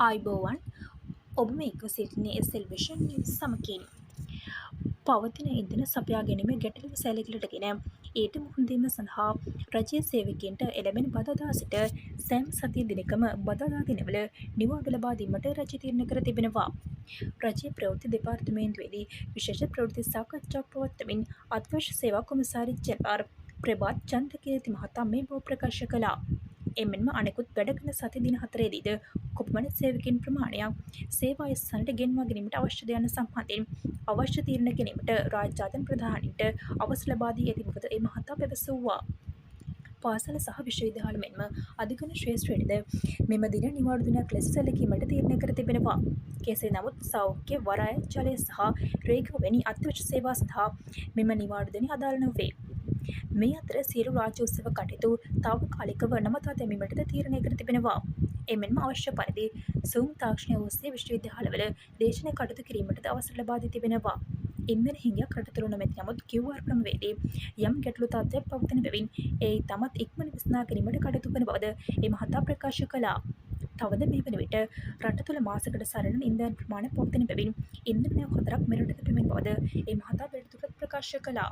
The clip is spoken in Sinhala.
ආයිබෝවන් ඔබ මේක සිටින්නේ සෙල්විෂන් නිවස් සමකින් පවතින ඉන්ධන සපයා ගැනීම ගැටලුව සැලකිලිටගෙන ඊට මුහුණදීම සඳහා රජයේ සේවකයන්ට එළැඹෙන බදාදා සිට සෑම සතිය දිනකම බදාදා දිනවල නිවාඩු ලබා දීමට රජය තීරණය කර තිබෙනවා. රජයේ ප්‍රවෘත්ති දෙපාර්තමේන්තුවේදී විශේෂ ප්‍රවෘත්ති සාකච්ඡාවක් පවත්වමින් අත්‍යවශ්‍ය සේවා කොමසාරි ජෙනරාල් ප්‍රභාත් චන්ද්‍රකීර්ති මහතා මේ බව ප්‍රකාශ කළා. එමෙන්ම අනෙකුත් වැඩ කරන සති දින 4ෙහිදීද කොපමණ සේවකයන් ප්‍රමාණයක් සේවා ස්ථානයට ගෙන්වා ගැනීමට අවශ්‍යද යන සම්බන්ධයෙන් අවශ්‍ය තීරණ ගැනීමට රාජ්‍ය ආයතන ප්‍රධානීන්ට අවසර ලබා දී ඇති බවද ඒ මහතා පැවසුවා. පාසල සහ විශ්වවිද්‍යාල මෙන්ම අධිගම ශ්‍රේෂ්ඨයන්ද මෙම දින නිවාඩු දිනයක් ලෙස සැලකීමට තීරණය කර තිබෙනවා. කෙසේ නමුත් සෞඛ්‍ය, වරාය, ජලය සහ රේඛාව වැනි අත්‍යවශ්‍ය සේවා සඳහා මෙම නිවාඩු දින අදාළ නොවේ. මේ අතර සියලු රාජ්‍ය උත්සව කටයුතු තාවකාලිකව නවතා දැමීමටද තීරණය කර තිබෙනවා. එමෙන්ම අවශ්‍ය පරිදි සූම් තාක්ෂණය ඔස්සේ විශ්වවිද්‍යාලවල දේශන කටයුතු කිරීමටද අවසර ලබා දී තිබෙනවා. ඉන්ධන හිඟයක් රට තුළ නොමැති නමුත් QR ක්‍රමවේදයේ යම් ගැටලු තත්ත්වයක් පවතින බැවින් ඒ ඉතාමත් ඉක්මන විසඳා ගැනීමට කටයුතු කරන බවද ඒ මහතා ප්‍රකාශ කළා. තවද මේ වන විට රට තුළ මාසකට සරණ ඉන්ධන ප්‍රමාණය පවතින බැවින් ඉන්ධන නැව් 4ක් මෙරටට පැමිණ බවද ඒ මහතා වැඩිදුරටත් ප්‍රකාශ කළා.